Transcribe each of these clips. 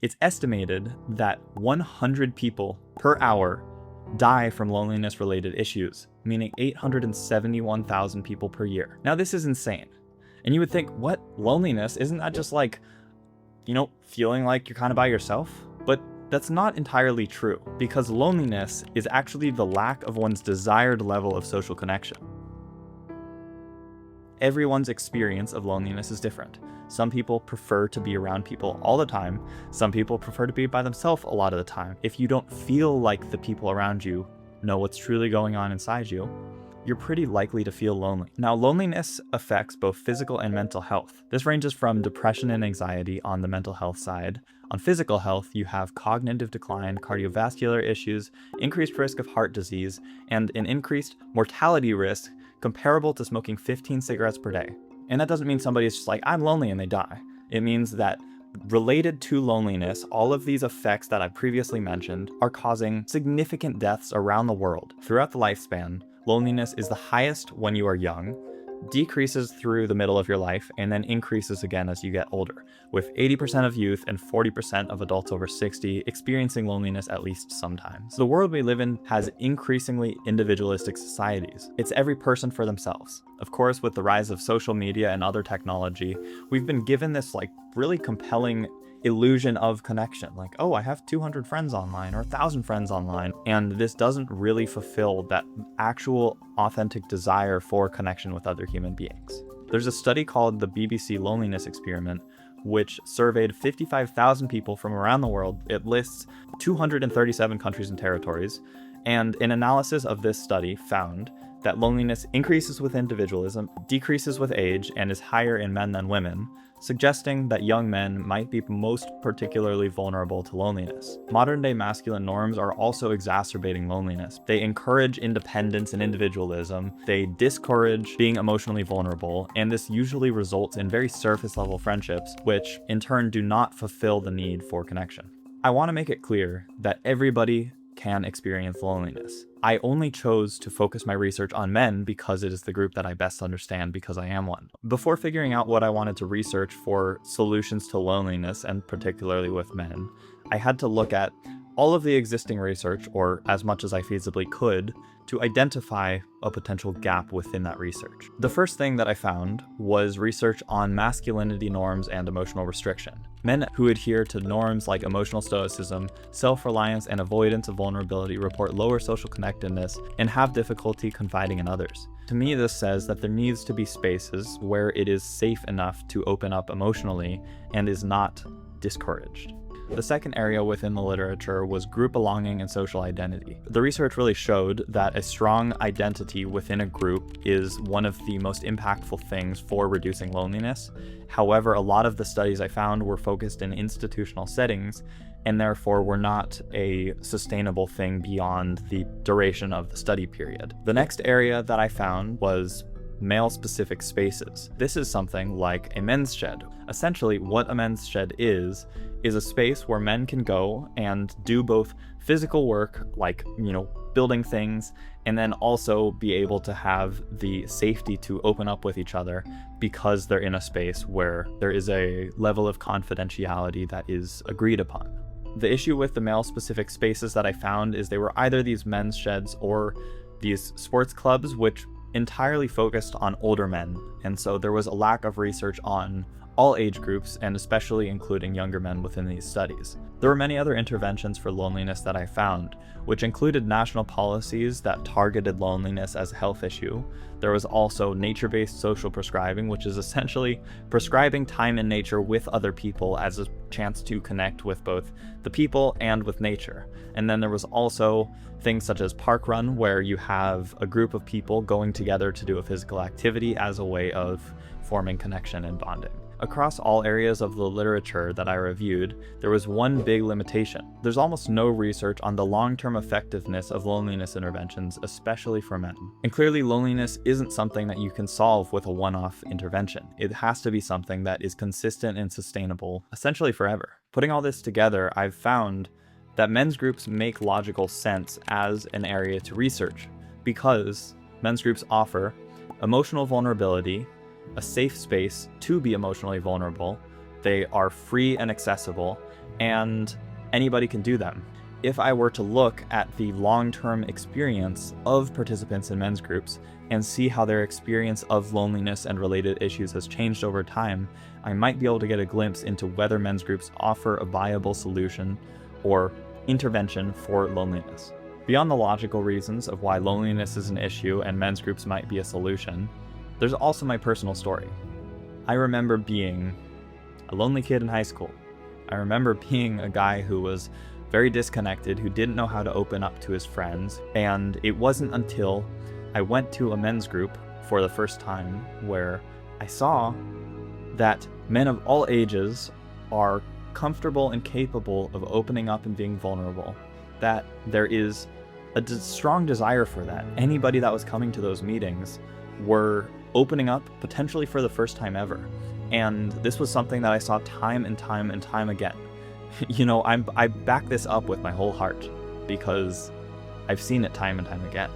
It's estimated that 100 people per hour die from loneliness-related issues, meaning 871,000 people per year. Now, this is insane. And you would think, what? Loneliness? Isn't that just like, feeling like you're kind of by yourself? But that's not entirely true, because loneliness is actually the lack of one's desired level of social connection. Everyone's experience of loneliness is different. Some people prefer to be around people all the time. Some people prefer to be by themselves a lot of the time. If you don't feel like the people around you know what's truly going on inside you, you're pretty likely to feel lonely. Now, loneliness affects both physical and mental health. This ranges from depression and anxiety on the mental health side. On physical health, you have cognitive decline, cardiovascular issues, increased risk of heart disease, and an increased mortality risk comparable to smoking 15 cigarettes per day. And that doesn't mean somebody's just like, I'm lonely, and they die. It means that related to loneliness, all of these effects that I previously mentioned are causing significant deaths around the world. Throughout the lifespan, loneliness is the highest when you are young, decreases through the middle of your life, and then increases again as you get older, with 80% of youth and 40% of adults over 60 experiencing loneliness at least sometimes. The world we live in has increasingly individualistic societies. It's every person for themselves. Of course, with the rise of social media and other technology, we've been given this really compelling illusion of connection. Like, oh, I have 200 friends online or 1,000 friends online. And this doesn't really fulfill that actual authentic desire for connection with other human beings. There's a study called the BBC Loneliness Experiment, which surveyed 55,000 people from around the world. It lists 237 countries and territories. And an analysis of this study found that loneliness increases with individualism, decreases with age, and is higher in men than women, suggesting that young men might be most particularly vulnerable to loneliness. Modern-day masculine norms are also exacerbating loneliness. They encourage independence and individualism, they discourage being emotionally vulnerable, and this usually results in very surface-level friendships, which in turn do not fulfill the need for connection. I want to make it clear that everybody can experience loneliness. I only chose to focus my research on men because it is the group that I best understand because I am one. Before figuring out what I wanted to research for solutions to loneliness, and particularly with men, I had to look at all of the existing research, or as much as I feasibly could, to identify a potential gap within that research. The first thing that I found was research on masculinity norms and emotional restriction. Men who adhere to norms like emotional stoicism, self-reliance, and avoidance of vulnerability report lower social connectedness and have difficulty confiding in others. To me, this says that there needs to be spaces where it is safe enough to open up emotionally and is not discouraged. The second area within the literature was group belonging and social identity. The research really showed that a strong identity within a group is one of the most impactful things for reducing loneliness. However, a lot of the studies I found were focused in institutional settings and therefore were not a sustainable thing beyond the duration of the study period. The next area that I found was male-specific spaces. This is something like a men's shed. Essentially, what a men's shed is a space where men can go and do both physical work, like, building things, and then also be able to have the safety to open up with each other because they're in a space where there is a level of confidentiality that is agreed upon. The issue with the male-specific spaces that I found is they were either these men's sheds or these sports clubs, which entirely focused on older men, and so there was a lack of research on all age groups, and especially including younger men within these studies. There were many other interventions for loneliness that I found, which included national policies that targeted loneliness as a health issue. There was also nature-based social prescribing, which is essentially prescribing time in nature with other people as a chance to connect with both the people and with nature. And then there was also things such as park run, where you have a group of people going together to do a physical activity as a way of forming connection and bonding. Across all areas of the literature that I reviewed, there was one big limitation. There's almost no research on the long-term effectiveness of loneliness interventions, especially for men. And clearly, loneliness isn't something that you can solve with a one-off intervention. It has to be something that is consistent and sustainable, essentially forever. Putting all this together, I've found that men's groups make logical sense as an area to research, because men's groups offer emotional vulnerability, a safe space to be emotionally vulnerable, they are free and accessible, and anybody can do them. If I were to look at the long-term experience of participants in men's groups and see how their experience of loneliness and related issues has changed over time, I might be able to get a glimpse into whether men's groups offer a viable solution or intervention for loneliness. Beyond the logical reasons of why loneliness is an issue and men's groups might be a solution, there's also my personal story. I remember being a lonely kid in high school. I remember being a guy who was very disconnected, who didn't know how to open up to his friends, and it wasn't until I went to a men's group for the first time where I saw that men of all ages are comfortable and capable of opening up and being vulnerable, that there is a strong desire for that. Anybody that was coming to those meetings were opening up potentially for the first time ever, and this was something that I saw time and time and time again. You know, I back this up with my whole heart because I've seen it time and time again.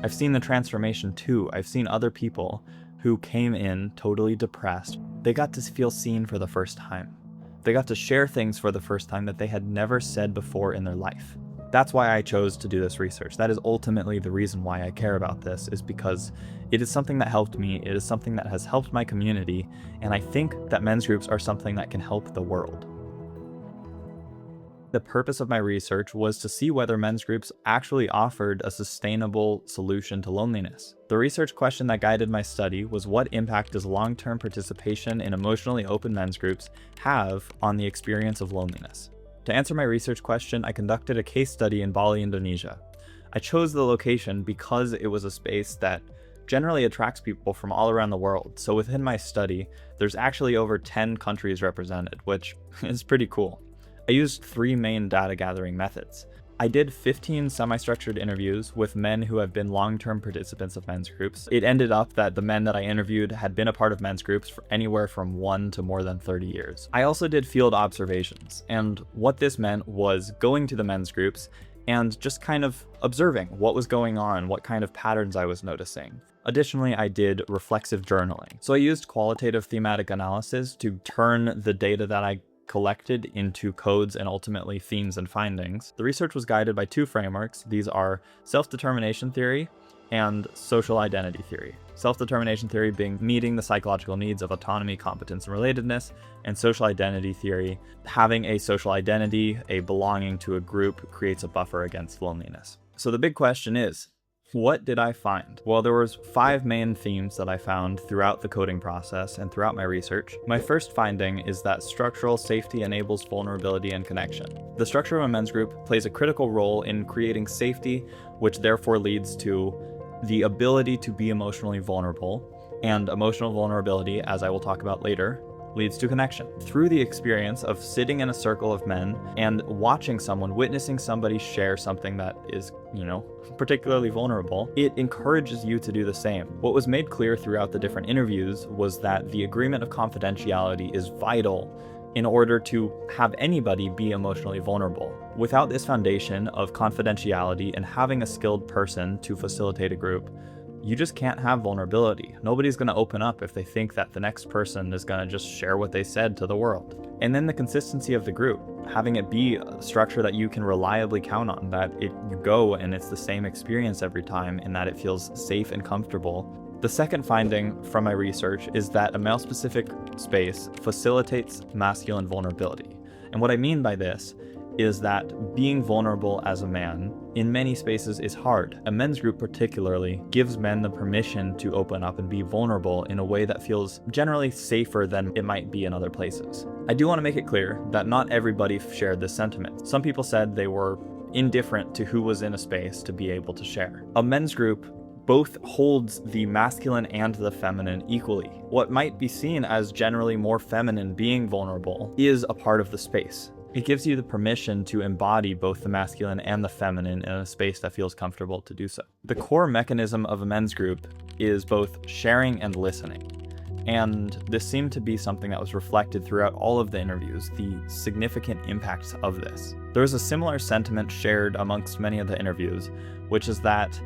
I've seen the transformation too. I've seen other people who came in totally depressed. They got to feel seen for the first time. They got to share things for the first time that they had never said before in their life. That's why I chose to do this research. That is ultimately the reason why I care about this, is because it is something that helped me. It is something that has helped my community. And I think that men's groups are something that can help the world. The purpose of my research was to see whether men's groups actually offered a sustainable solution to loneliness. The research question that guided my study was, what impact does long-term participation in emotionally open men's groups have on the experience of loneliness? To answer my research question, I conducted a case study in Bali, Indonesia. I chose the location because it was a space that generally attracts people from all around the world. So within my study, there's actually over 10 countries represented, which is pretty cool. I used 3 main data gathering methods. I did 15 semi-structured interviews with men who have been long-term participants of men's groups. It ended up that the men that I interviewed had been a part of men's groups for anywhere from 1 to more than 30 years. I also did field observations, and what this meant was going to the men's groups and just kind of observing what was going on, what kind of patterns I was noticing. Additionally, I did reflexive journaling. So I used qualitative thematic analysis to turn the data that I collected into codes and ultimately themes and findings. The research was guided by 2 frameworks. These are self-determination theory and social identity theory. Self-determination theory being meeting the psychological needs of autonomy, competence, and relatedness, and social identity theory, having a social identity, a belonging to a group, creates a buffer against loneliness. So the big question is, what did I find? Well, there was 5 main themes that I found throughout the coding process and throughout my research. My first finding is that structural safety enables vulnerability and connection. The structure of a men's group plays a critical role in creating safety, which therefore leads to the ability to be emotionally vulnerable, and emotional vulnerability, as I will talk about later, leads to connection. Through the experience of sitting in a circle of men and watching someone, witnessing somebody share something that is, particularly vulnerable, it encourages you to do the same. What was made clear throughout the different interviews was that the agreement of confidentiality is vital in order to have anybody be emotionally vulnerable. Without this foundation of confidentiality and having a skilled person to facilitate a group, you just can't have vulnerability. Nobody's going to open up if they think that the next person is going to just share what they said to the world. And then the consistency of the group, having it be a structure that you can reliably count on, that you go and it's the same experience every time and that it feels safe and comfortable. The second finding from my research is that a male-specific space facilitates masculine vulnerability. And what I mean by this is that being vulnerable as a man in many spaces is hard. A men's group particularly gives men the permission to open up and be vulnerable in a way that feels generally safer than it might be in other places. I do want to make it clear that not everybody shared this sentiment. Some people said they were indifferent to who was in a space to be able to share. A men's group both holds the masculine and the feminine equally. What might be seen as generally more feminine being vulnerable is a part of the space. It gives you the permission to embody both the masculine and the feminine in a space that feels comfortable to do so. The core mechanism of a men's group is both sharing and listening. And this seemed to be something that was reflected throughout all of the interviews, the significant impacts of this. There was a similar sentiment shared amongst many of the interviews, which is that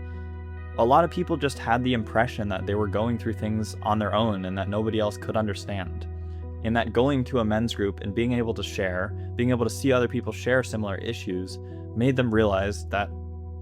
a lot of people just had the impression that they were going through things on their own and that nobody else could understand. in that going to a men's group and being able to share, being able to see other people share similar issues, made them realize that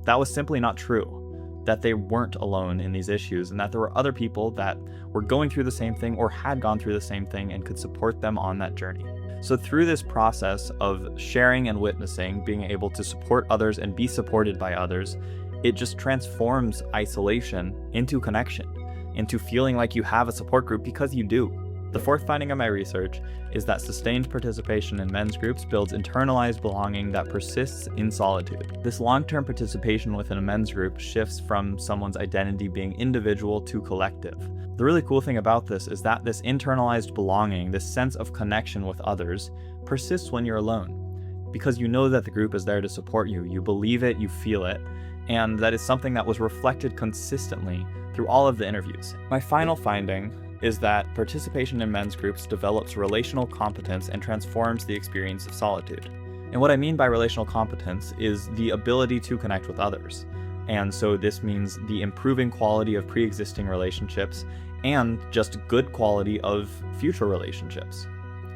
that was simply not true, that they weren't alone in these issues, and that there were other people that were going through the same thing or had gone through the same thing and could support them on that journey. So through this process of sharing and witnessing, being able to support others and be supported by others, it just transforms isolation into connection, into feeling like you have a support group, because you do. The fourth finding of my research is that sustained participation in men's groups builds internalized belonging that persists in solitude. This long-term participation within a men's group shifts from someone's identity being individual to collective. The really cool thing about this is that this internalized belonging, this sense of connection with others, persists when you're alone, because you know that the group is there to support you. You believe it, you feel it, and that is something that was reflected consistently through all of the interviews. My final finding is that participation in men's groups develops relational competence and transforms the experience of solitude. And what I mean by relational competence is the ability to connect with others. And so this means the improving quality of pre-existing relationships and just good quality of future relationships.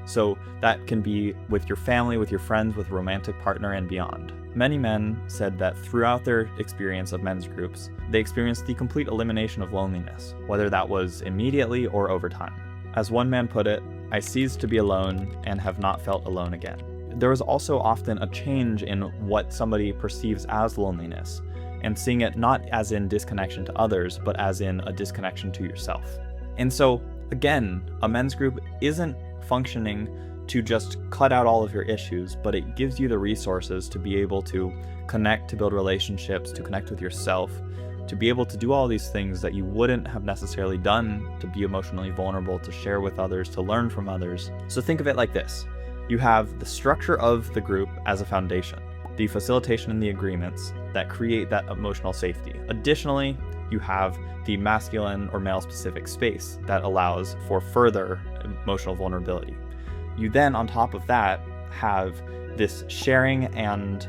So that can be with your family, with your friends, with a romantic partner, and beyond. Many men said that throughout their experience of men's groups, they experienced the complete elimination of loneliness, whether that was immediately or over time. As one man put it, "I ceased to be alone and have not felt alone again." There was also often a change in what somebody perceives as loneliness, and seeing it not as in disconnection to others, but as in a disconnection to yourself. And so, again, a men's group isn't functioning to just cut out all of your issues, but it gives you the resources to be able to connect, to build relationships, to connect with yourself, to be able to do all these things that you wouldn't have necessarily done, to be emotionally vulnerable, to share with others, to learn from others. So think of it like this. You have the structure of the group as a foundation, the facilitation and the agreements that create that emotional safety. Additionally, you have the masculine or male-specific space that allows for further emotional vulnerability. You then, on top of that, have this sharing and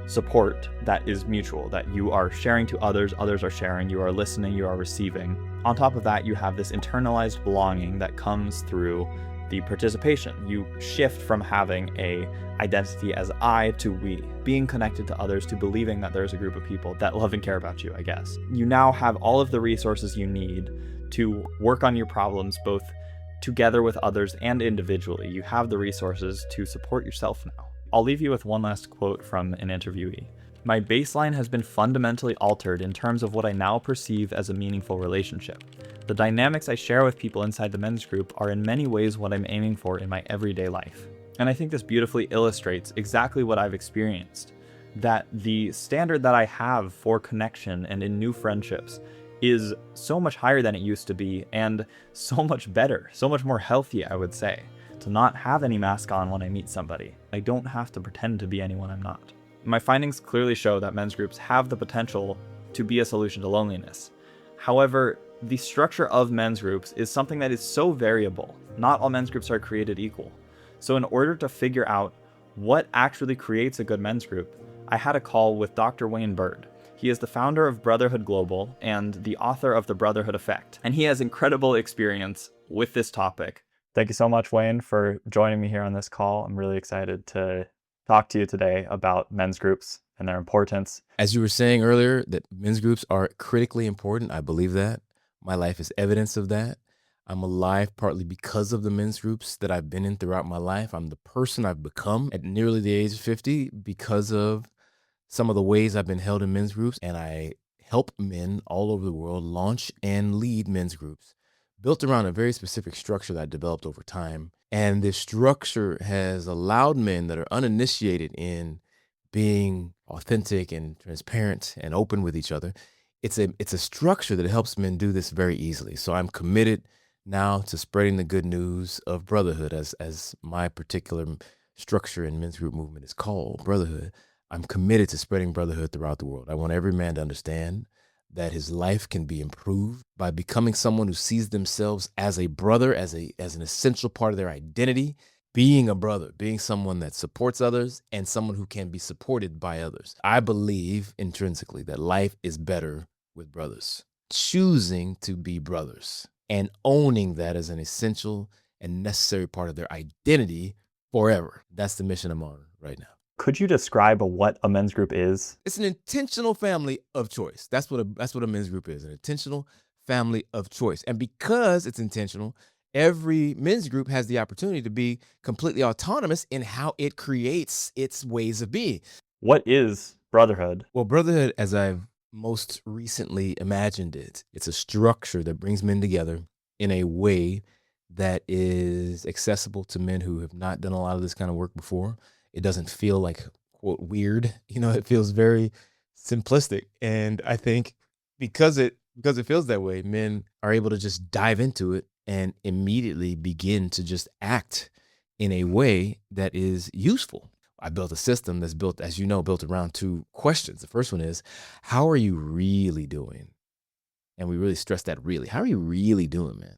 support that is mutual, that you are sharing to others, others are sharing, you are listening, you are receiving. On top of that, you have this internalized belonging that comes through the participation. You shift from having a identity as I to we, being connected to others, to believing that there's a group of people that love and care about you, I guess. You now have all of the resources you need to work on your problems, both together with others and individually. You have the resources to support yourself now. I'll leave you with one last quote from an interviewee. "My baseline has been fundamentally altered in terms of what I now perceive as a meaningful relationship. The dynamics I share with people inside the men's group are in many ways what I'm aiming for in my everyday life." And I think this beautifully illustrates exactly what I've experienced, that the standard that I have for connection and in new friendships is so much higher than it used to be, and so much better, so much more healthy, I would say, to not have any mask on when I meet somebody. I don't have to pretend to be anyone I'm not. My findings clearly show that men's groups have the potential to be a solution to loneliness. However, the structure of men's groups is something that is so variable. Not all men's groups are created equal. So in order to figure out what actually creates a good men's group, I had a call with Dr. Wayne Bird. He is the founder of Brotherhood Global and the author of The Brotherhood Effect, and he has incredible experience with this topic. Thank you so much, Wayne, for joining me here on this call. I'm really excited to talk to you today about men's groups and their importance. As you were saying earlier, that men's groups are critically important. I believe that. My life is evidence of that. I'm alive partly because of the men's groups that I've been in throughout my life. I'm the person I've become at nearly the age of 50 because of some of the ways I've been held in men's groups, and I help men all over the world launch and lead men's groups built around a very specific structure that I developed over time. And this structure has allowed men that are uninitiated in being authentic and transparent and open with each other. It's a structure that helps men do this very easily. So I'm committed now to spreading the good news of brotherhood, as my particular structure in men's group movement is called, Brotherhood. I'm committed to spreading brotherhood throughout the world. I want every man to understand that his life can be improved by becoming someone who sees themselves as a brother, as an essential part of their identity, being a brother, being someone that supports others and someone who can be supported by others. I believe intrinsically that life is better with brothers. Choosing to be brothers and owning that as an essential and necessary part of their identity forever. That's the mission I'm on right now. Could you describe what a men's group is? It's an intentional family of choice. That's what a men's group is, an intentional family of choice. And because it's intentional, every men's group has the opportunity to be completely autonomous in how it creates its ways of being. What is Brotherhood? Well, Brotherhood, as I've most recently imagined it, it's a structure that brings men together in a way that is accessible to men who have not done a lot of this kind of work before. It doesn't feel like, quote, weird. It feels very simplistic. And I think because it feels that way, men are able to just dive into it and immediately begin to just act in a way that is useful. I built a system that's built, as you know, built around two questions. The first one is, how are you really doing? And we really stress that really. How are you really doing, man?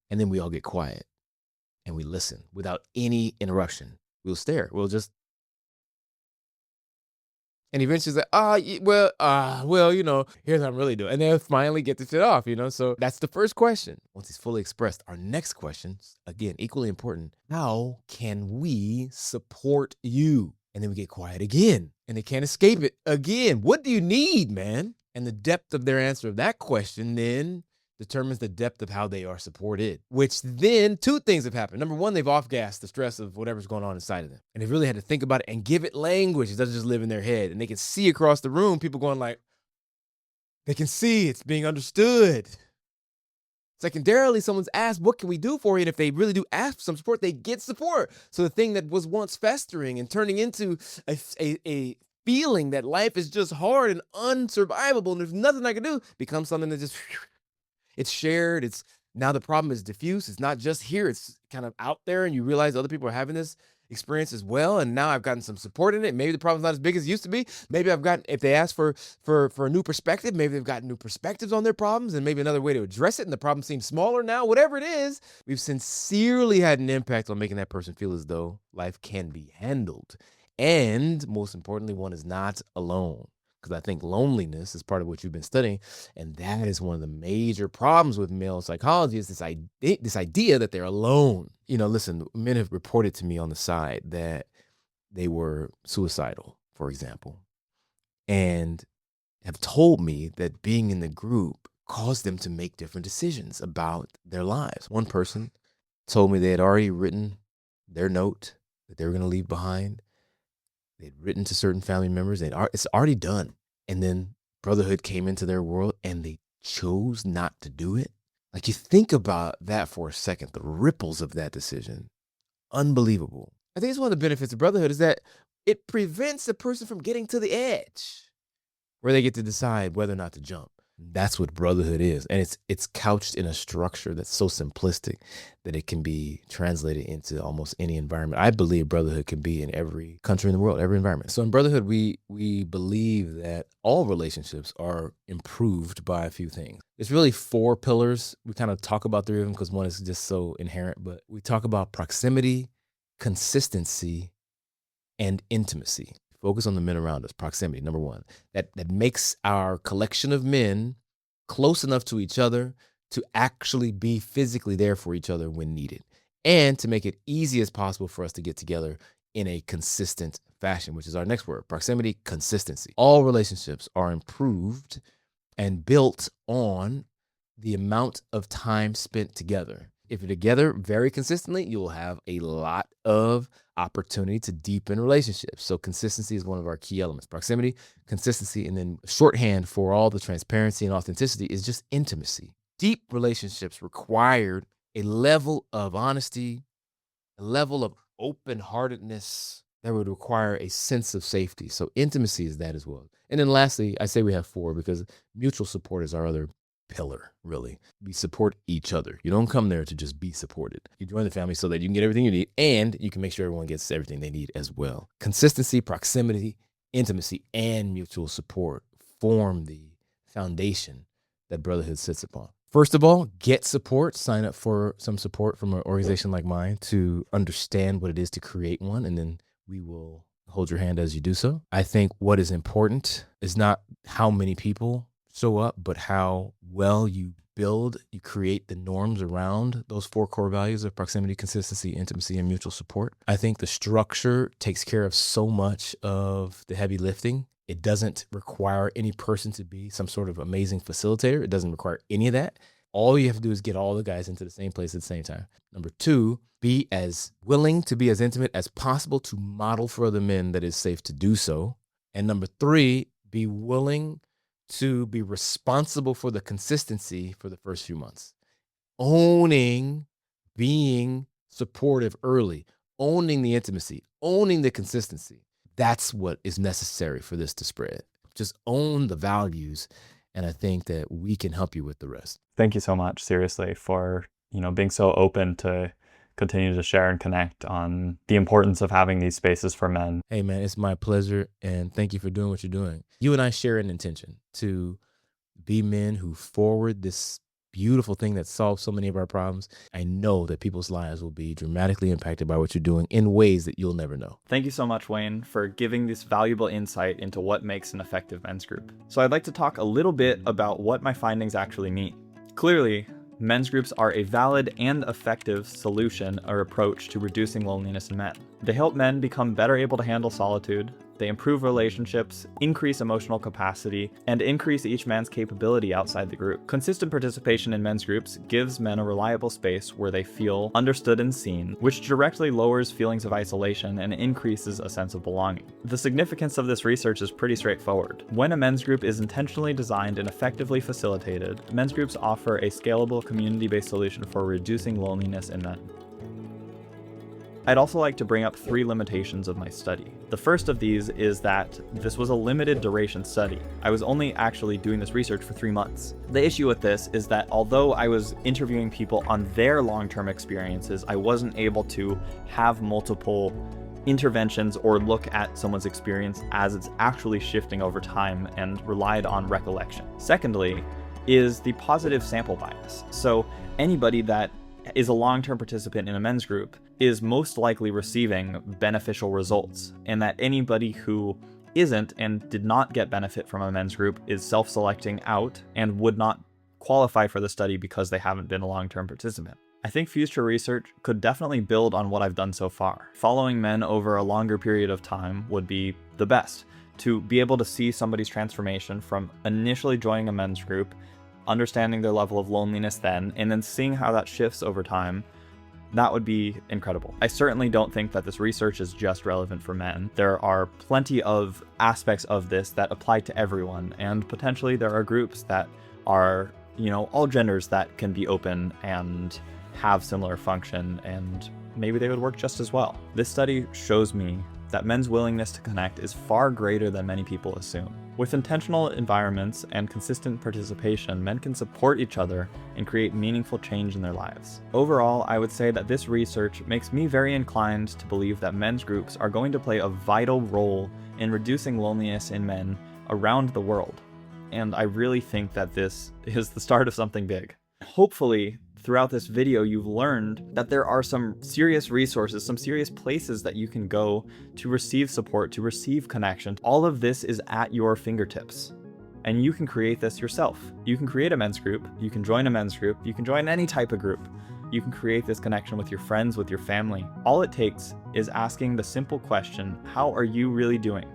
And then we all get quiet and we listen without any interruption. We'll stare. We'll just, and eventually it's like, here's how I'm really doing. And they'll finally get the shit off, So that's the first question. Once he's fully expressed, our next question, again, equally important, how can we support you? And then we get quiet again and they can't escape it again. What do you need, man? And the depth of their answer of that question then determines the depth of how they are supported, which then two things have happened. Number one, they've off-gassed the stress of whatever's going on inside of them. And they've really had to think about it and give it language. It doesn't just live in their head. And they can see across the room, people going like, they can see it's being understood. Secondarily, someone's asked, what can we do for you? And if they really do ask for some support, they get support. So the thing that was once festering and turning into a feeling that life is just hard and unsurvivable and there's nothing I can do becomes something that just it's shared. It's now the problem is diffuse. It's not just here. It's kind of out there and you realize other people are having this experience as well. And now I've gotten some support in it. Maybe the problem's not as big as it used to be. Maybe I've gotten, if they ask for a new perspective, maybe they've got new perspectives on their problems and maybe another way to address it. And the problem seems smaller now, whatever it is, we've sincerely had an impact on making that person feel as though life can be handled. And most importantly, one is not alone. Because I think loneliness is part of what you've been studying. And that is one of the major problems with male psychology is this idea that they're alone. Listen, men have reported to me on the side that they were suicidal, for example, and have told me that being in the group caused them to make different decisions about their lives. One person told me they had already written their note that they were going to leave behind. They'd written to certain family members. It's already done. And then Brotherhood came into their world and they chose not to do it. Like you think about that for a second, the ripples of that decision. Unbelievable. I think it's one of the benefits of Brotherhood is that it prevents a person from getting to the edge where they get to decide whether or not to jump. That's what Brotherhood is. And it's couched in a structure that's so simplistic that it can be translated into almost any environment. I believe Brotherhood can be in every country in the world, every environment. So in Brotherhood, we believe that all relationships are improved by a few things. There's really 4 pillars. We kind of talk about 3 of them because one is just so inherent, but we talk about proximity, consistency, and intimacy. Focus on the men around us. Proximity, number 1. That makes our collection of men close enough to each other to actually be physically there for each other when needed, and to make it easy as possible for us to get together in a consistent fashion, which is our next word, proximity, consistency. All relationships are improved and built on the amount of time spent together. If you're together very consistently, you'll have a lot of opportunity to deepen relationships. So consistency is one of our key elements. Proximity, consistency, and then shorthand for all the transparency and authenticity is just intimacy. Deep relationships required a level of honesty, a level of open-heartedness that would require a sense of safety. So intimacy is that as well. And then lastly, I say we have 4 because mutual support is our other pillar, really. We support each other. You don't come there to just be supported. You join the family so that you can get everything you need and you can make sure everyone gets everything they need as well. Consistency, proximity, intimacy, and mutual support form the foundation that Brotherhood sits upon. First of all, get support. Sign up for some support from an organization like mine to understand what it is to create one, and then we will hold your hand as you do so. I think what is important is not how many people show up, but how well you create the norms around those 4 core values of proximity, consistency, intimacy, and mutual support. I think the structure takes care of so much of the heavy lifting. It doesn't require any person to be some sort of amazing facilitator. It doesn't require any of that. All you have to do is get all the guys into the same place at the same time. Number 2, be as willing to be as intimate as possible to model for other men that it's safe to do so. And number 3, be willing to be responsible for the consistency for the first few months. Owning being supportive early, owning the intimacy, owning the consistency. That's what is necessary for this to spread. Just own the values, and I think that we can help you with the rest. Thank you so much, seriously, for being so open to continue to share and connect on the importance of having these spaces for men. Hey man, it's my pleasure, and thank you for doing what you're doing. You and I share an intention to be men who forward this beautiful thing that solves so many of our problems. I know that people's lives will be dramatically impacted by what you're doing in ways that you'll never know. Thank you so much, Wayne, for giving this valuable insight into what makes an effective men's group. So I'd like to talk a little bit about what my findings actually mean. Clearly, men's groups are a valid and effective solution or approach to reducing loneliness in men. They help men become better able to handle solitude. They improve relationships, increase emotional capacity, and increase each man's capability outside the group. Consistent participation in men's groups gives men a reliable space where they feel understood and seen, which directly lowers feelings of isolation and increases a sense of belonging. The significance of this research is pretty straightforward. When a men's group is intentionally designed and effectively facilitated, men's groups offer a scalable community-based solution for reducing loneliness in men. I'd also like to bring up 3 limitations of my study. The first of these is that this was a limited duration study. I was only actually doing this research for 3 months. The issue with this is that although I was interviewing people on their long-term experiences, I wasn't able to have multiple interventions or look at someone's experience as it's actually shifting over time and relied on recollection. Secondly, is the positive sample bias. So anybody that is a long-term participant in a men's group is most likely receiving beneficial results, and that anybody who isn't and did not get benefit from a men's group is self-selecting out and would not qualify for the study because they haven't been a long-term participant. I think future research could definitely build on what I've done so far. Following men over a longer period of time would be the best. To be able to see somebody's transformation from initially joining a men's group, understanding their level of loneliness then, and then seeing how that shifts over time, that would be incredible. I certainly don't think that this research is just relevant for men. There are plenty of aspects of this that apply to everyone, and potentially there are groups that are, all genders that can be open and have similar function, and maybe they would work just as well. This study shows me that men's willingness to connect is far greater than many people assume. With intentional environments and consistent participation, men can support each other and create meaningful change in their lives. Overall, I would say that this research makes me very inclined to believe that men's groups are going to play a vital role in reducing loneliness in men around the world. And I really think that this is the start of something big. Hopefully, throughout this video, you've learned that there are some serious resources, some serious places that you can go to receive support, to receive connection. All of this is at your fingertips, and you can create this yourself. You can create a men's group, you can join a men's group, you can join any type of group. You can create this connection with your friends, with your family. All it takes is asking the simple question, how are you really doing?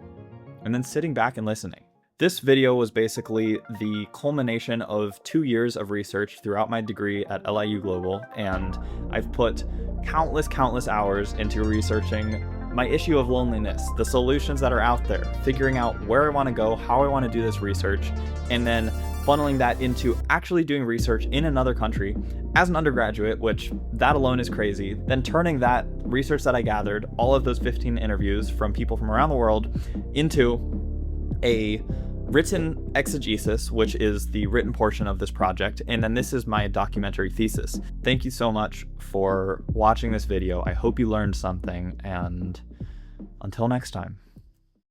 And then sitting back and listening. This video was basically the culmination of 2 years of research throughout my degree at LIU Global, and I've put countless hours into researching my issue of loneliness, the solutions that are out there, figuring out where I want to go, how I want to do this research, and then funneling that into actually doing research in another country as an undergraduate, which that alone is crazy, then turning that research that I gathered, all of those 15 interviews from people from around the world, into a written exegesis, which is the written portion of this project, and then this is my documentary thesis. Thank you so much for watching this video. I hope you learned something, and until next time.